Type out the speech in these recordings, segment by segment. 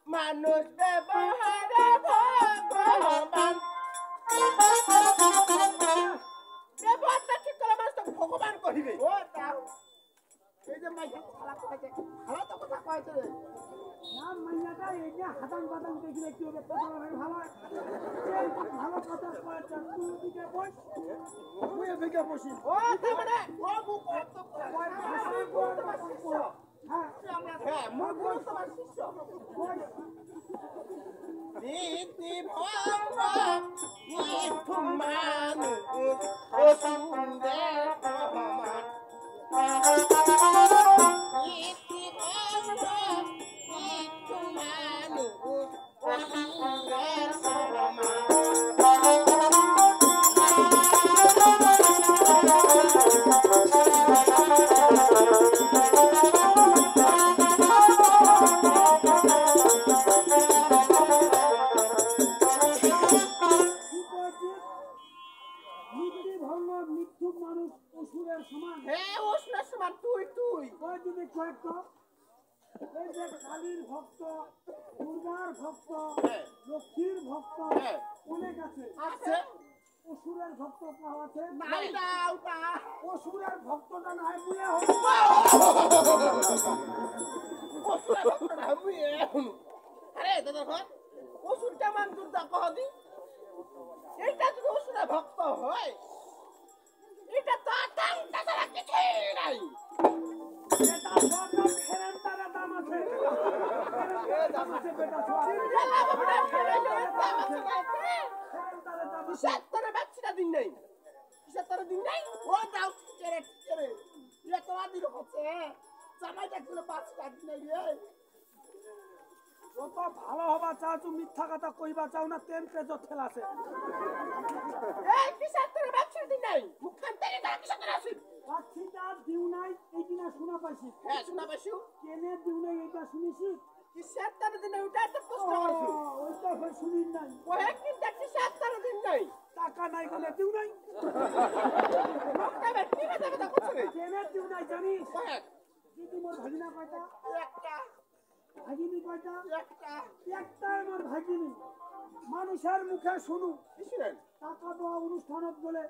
মানুষ ব্যবহারে ভগবান ব্যবহারটা ঠিক করে মানুষ তো ভগবান কহিবে ও তাও এই যে মাইয়া খালা কইছে খালা তো কথা কইছে রে না মাইয়াটা এই যে হাদান বাদান দেখিলে কি হবে কথা ভালো এই ভালো কথা কইছে তুই দিকে বস ওই দিকে বসি ও তার মানে ও মুখ কত কয় ভাষা বলতে পারছিস হ্যাঁ মুখ বলতে তোমার শিষ্য নীতি ভঙ্গ মিথু মানুষ ও সুন্দর রহমান নীতি ভঙ্গ মিথু মানুষ ও সুন্দর রহমান কালীর ভক্ত দুর্গার ভক্ত লক্ষ্মীর ভক্ত অনেক আছে অসুরের ভক্ত কেউ আছে অসুরের ভক্তটা না হয় বুঝে আরে দাদা অসুরটা মান দুর্গা কহদি এইটা যদি অসুরের ভক্ত হয় এটা তো আতঙ্কটা ছাড়া কিছুই নাই এটা সব ফেরেন তারা দাম আছে দাম আছে বেটা জিলা বাবা ফেরেন দাম আছে ফেরেন তারা দাম আছে সত্তরে বাচ্চাটা দিন নাই সত্তরে দিন নাই ও দাও কেরে এটা তো আদির হচ্ছে জামাইটা করে বাচ্চাটা দিন নাই রে যত ভালো হবা চাও তুমি মিথ্যা কথা কইবা চাও না তেন তেজ ঠেলাছে এই কি সত্তরে বাচ্চা দিন নাই মুখখান থেকে তারা কি সত্তরে আছে বাচ্চাটা দিউ নাই এই দিনা শোনা পাইছি হ্যাঁ শোনা পাইছো কেনে দিউ নাই এটা শুনিছি কি সত্তরে দিন ওটা তো প্রশ্ন করছো ওইটা ফের শুনি নাই ও একদিন দেখি সত্তরে দিন নাই টাকা নাই বলে দিউ নাই তবে কি কথা করছ রে কেনে দিউ নাই জানিস হ্যাঁ দিদি মোর ভাগিনা কয়টা একটা ভাগিনী কয়টা একটা আমার ভাগিনী মানুষের মুখে শুনু টাকা দেওয়া অনুষ্ঠানত বলে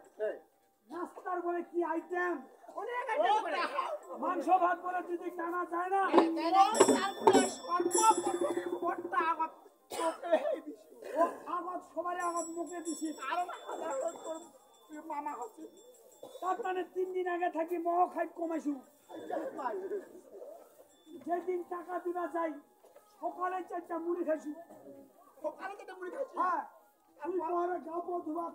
নাস্তার বলে কি আইটেম মাংস ভাত বলে যদি টানা যায় না আগত সবাই আগত মুখে দিছি মামা হচ্ছে তার মানে 3 দিন আগে থাকি মহ খাই কমাইছু যেদিন টাকা দিবা যাই সকালে 4টা মুড়ি খাইছি সকালে 4টা মুড়ি খাইছি হ্যাঁ আমি পরে গাবো ধুবা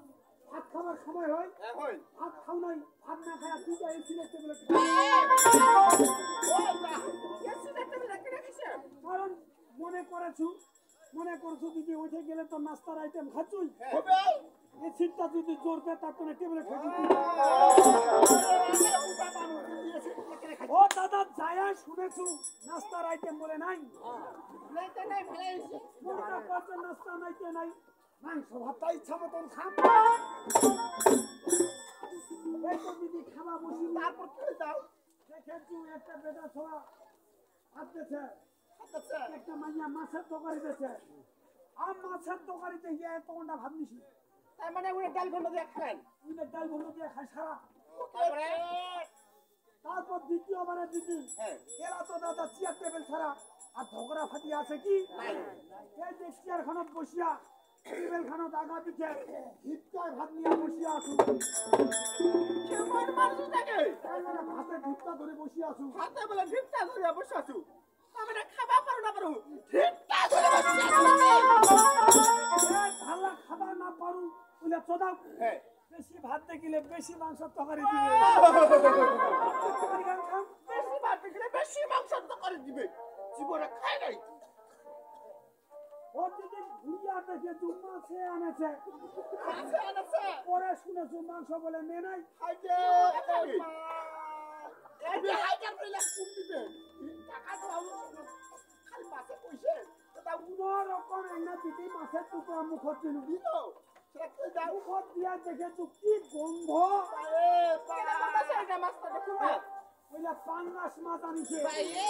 ভাত খাবার সময় হয় হ্যাঁ হয় ভাত খাও নাই ভাত না খায়া দুইটা এসিলে টেবিলে কারণ মনে করছো দিদি উঠে গেলে তো নাস্তার আইটেম খাচ্ছুই হবে এই সিটটা যদি জোর পে তার তো টেবিলে খাইছি ও দাদা যায়া শুনেছু নাস্তার আইটেম বলে নাই নাইতে নাই ভালো হইছে কোনটা কত নাস্তা নাইতে নাই মাংস ভাতটা ইচ্ছা মতন খাব এই তো দিদি খাওয়া বসি তারপর খেয়ে যাও দেখেছু একটা বেটা ছোড়া হাততেছে একটা মাইয়া মাছের তরকারি দিয়েছে আর মাছের তরকারিতে গিয়ে তখনটা ভাবনিছি তার মানে উনি ডাল ঘন্ট দিয়ে খান উনি ডাল ঘন্ট দিয়ে খায় সারা তারপর দ্বিতীয়বারে দিদি এরা তো দাদা চেয়ার টেবিল ছাড়া আর ঝগড়া ফাটি আছে কি এই যে চেয়ার খানত বসিয়া টেবিল খানত আগা পিছে ভিক্ষায় ভাত নিয়ে বসিয়া আছো কেমন মানুষ থাকে ভাতে ভিক্ষা ধরে বসিয়া আছো হাতে বলে ভিক্ষা ধরে বসে আছো আমি না খাবা পারো না পারো ভিক্ষা ধরে বসিয়া আছো ভালো খাবা না পারো বলে চোদাও বেশি ভাত দেখিলে বেশি মাংস তরকারি দিবে বেশি ভাত দেখিলে বেশি মাংস তরকারি দিবে জীবনে খায় নাই ও দিদি ভুইয়া দেখে জুম্মা সে আনেছে পরে শুনেছো মাংস বলে নে নাই এই হাইটার কইলা কোন দিবে টাকা তো খালি মাছে কইছে তা উনো রকম এনা দিদি মাছের টুকরা মুখত দিল সেটা কই দাও মুখত দিয়া দেখে তো কি গন্ধ আরে এটা কথা এটা মাছটা দেখুন না ওইলা পাঙ্গাস মাছ আনিছে ভাই এ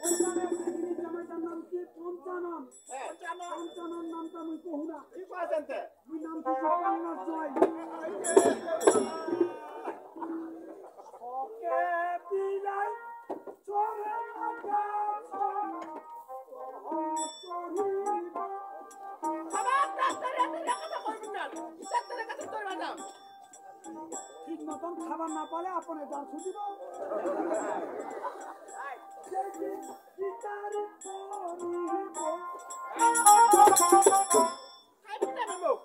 ওইখানে দিদি জামাইটার নাম কি পঞ্চানন পঞ্চানন নামটা মুই কহু না কি কইছেন তে মুই নাম কি পাঙ্গাস জয় ওকে বিলাই চরে লাগা ঠিক মতন খাবার না পালে আপনি যান ছুটি আসার মুখ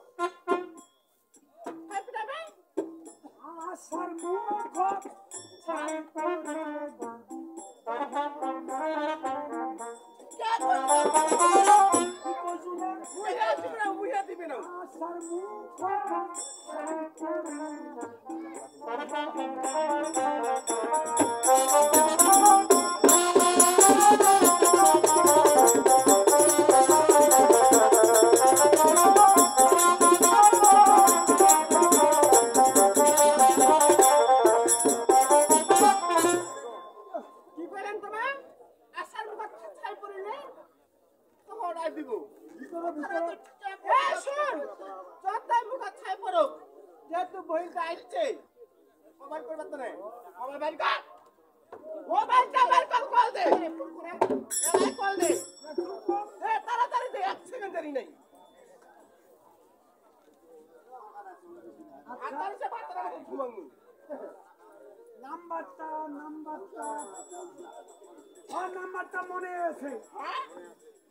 নাম্বারটা মনে আছে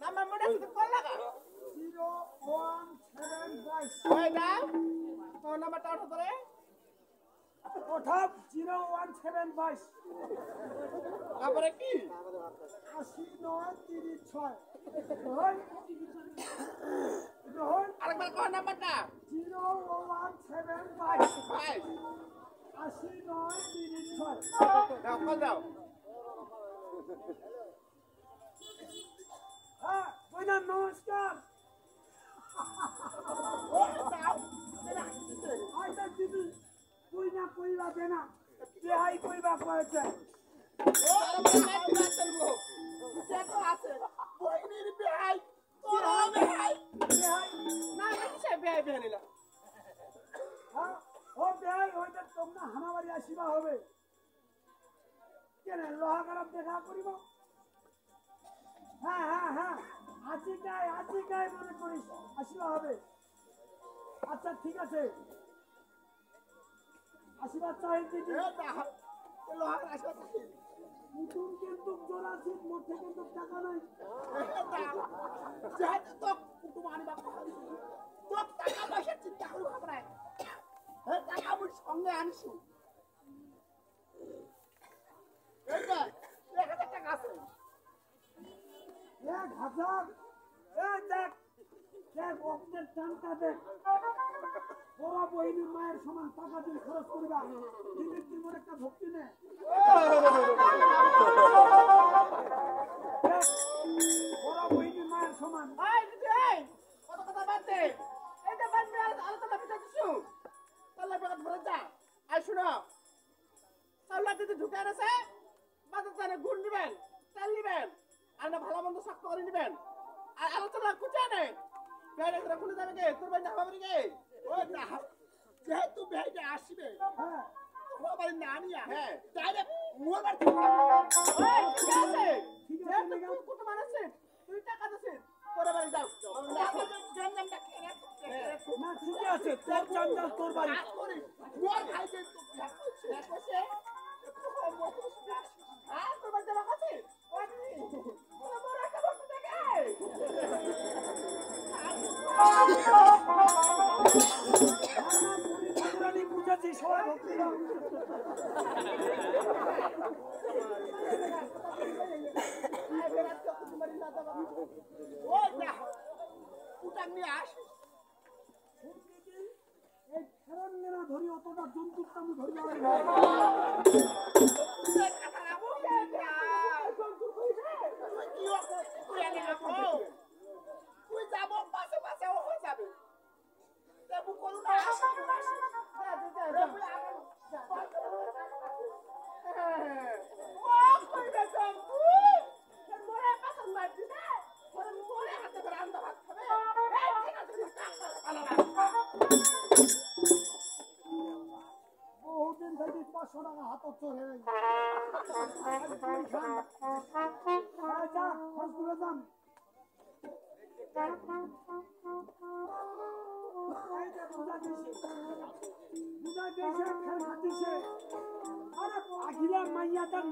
নাম্বার মনে আছে কল লাগা 01722 ওই দাও কোন নাম্বারটা ওঠা ধরে ওঠা 01722 তারপরে কি 8936 ওই আরেকবার কোন নাম্বারটা 01722 8936 দাও কল দাও হ্যাঁ বইনা নমস্কার আইতা দিদি কইনা কইবা দেনা বেহাই কইবা কইছে ও বেহাই কইবা চলবো তো আছে বইনির বেহাই তোর বেহাই বেহাই না কিসে বেহাই বেহানিলা হ্যাঁ ও বেহাই ওইটা তোমরা হামাবাড়ি আসিবা হবে কেন লোহা খারাপ দেখা করিব হ্যাঁ হ্যাঁ হ্যাঁ আজিকাই মনে করিস আসিবা হবে আচ্ছা ঠিক আছে আসিবা চাই দিদি নতুন কিন্তু জোড়াছি মধ্যে কিন্তু টাকা নাই যেহেতু তো কুটুম আনিবা তো টাকা পয়সা চিন্তা করবো আমরা টাকা আমি সঙ্গে আনছি এইটা 1000 টাকা আছে 1000 এই দেখ দেখ ওদের টানটা দেখ বড় বহিনীর মায়ের সমান টাকা দিয়ে খরচ করিবা দিদির জীবন একটা ভক্তি নে বড় বহিনীর মায়ের সমান এই দিদি এই কত কথা বাদে এই যে বাদ দিয়ে আলোচনা করতে দিছু তাহলে বেটা ধরে যা আর শুনো সাল্লা দিদি ঢুকে আছে বাজার জানে গুণ দিবেন তেল দিবেন আর না ভালো মন্দ শক্ত করে দিবেন আর আলোচনা কুচা নেই বেড়ে ধরে খুলে যাবে কে তোর ভাই না হবে কে ওই না যেহেতু বেড়ে আসবে হ্যাঁ ও বাড়ি না আনিয়া হ্যাঁ ডাইরেক্ট মোর বাড়ি ওই ঠিক আছে যেহেতু তুই কুটুম আনছিস তুই টাকা দিছিস তোর বাড়ি যাও জানজামটা খেয়ে না ঠিক আছে তোর জানজাম তোর বাড়ি মোর ভাই যে তো দেখছে আর তোর বাড়ি যাওয়া আছে ওই মোর একটা বস্তু দেখে পুরানি বুঝাচ্ছি সবাই ভক্তি ফেরন না ধরি অতটা জন্তুর আমি ধরি না তুই যাবো পাশে পাশে ও হয়ে যাবে দেবু করু না বহুদিন থেকে 500 টাকা হাত চলে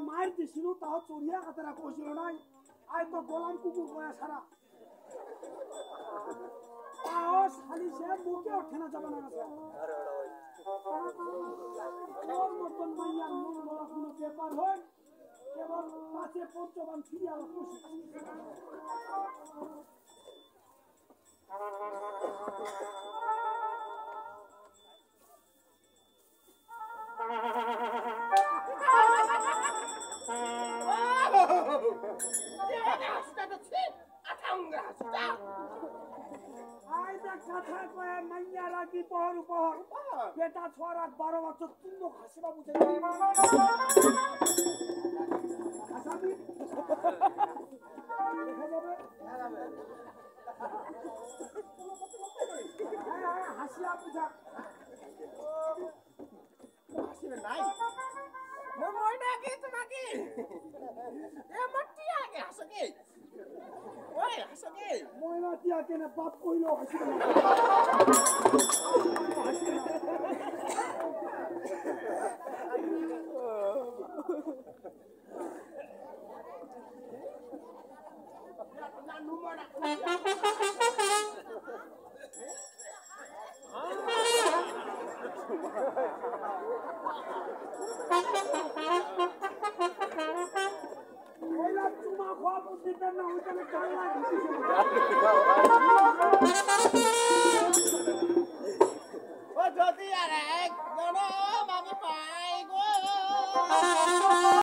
মায়ের দিছিল তাও চড়িয়া হাতেরা কছিল নাই আয় তো গোলাম কুকুর কয়া সারা খালি সে মুখে ওঠে না যাবে না ওর মতন মাইয়ার মন বড় কোনো ব্যাপার হয় কেবল পাশে পঞ্চবান ফিরিয়ে আলো খুশি কথা কয়ে মাইয়া রাখি পহর উপহর বেটা 6-12 বছর তুমো হাসিবা বুঝে হাসাবি দেখা যাবে হাসিয়া বুঝা হাসিবে নাই মই নাকি তোমাকে এ মটি আগে হাসকে ওই হাসকে ময়না তিয়া কেনে বাপ কইলো হাসিবে না ওইলা চুমা খাওয়া বুঝতে না ওইখানে কান্না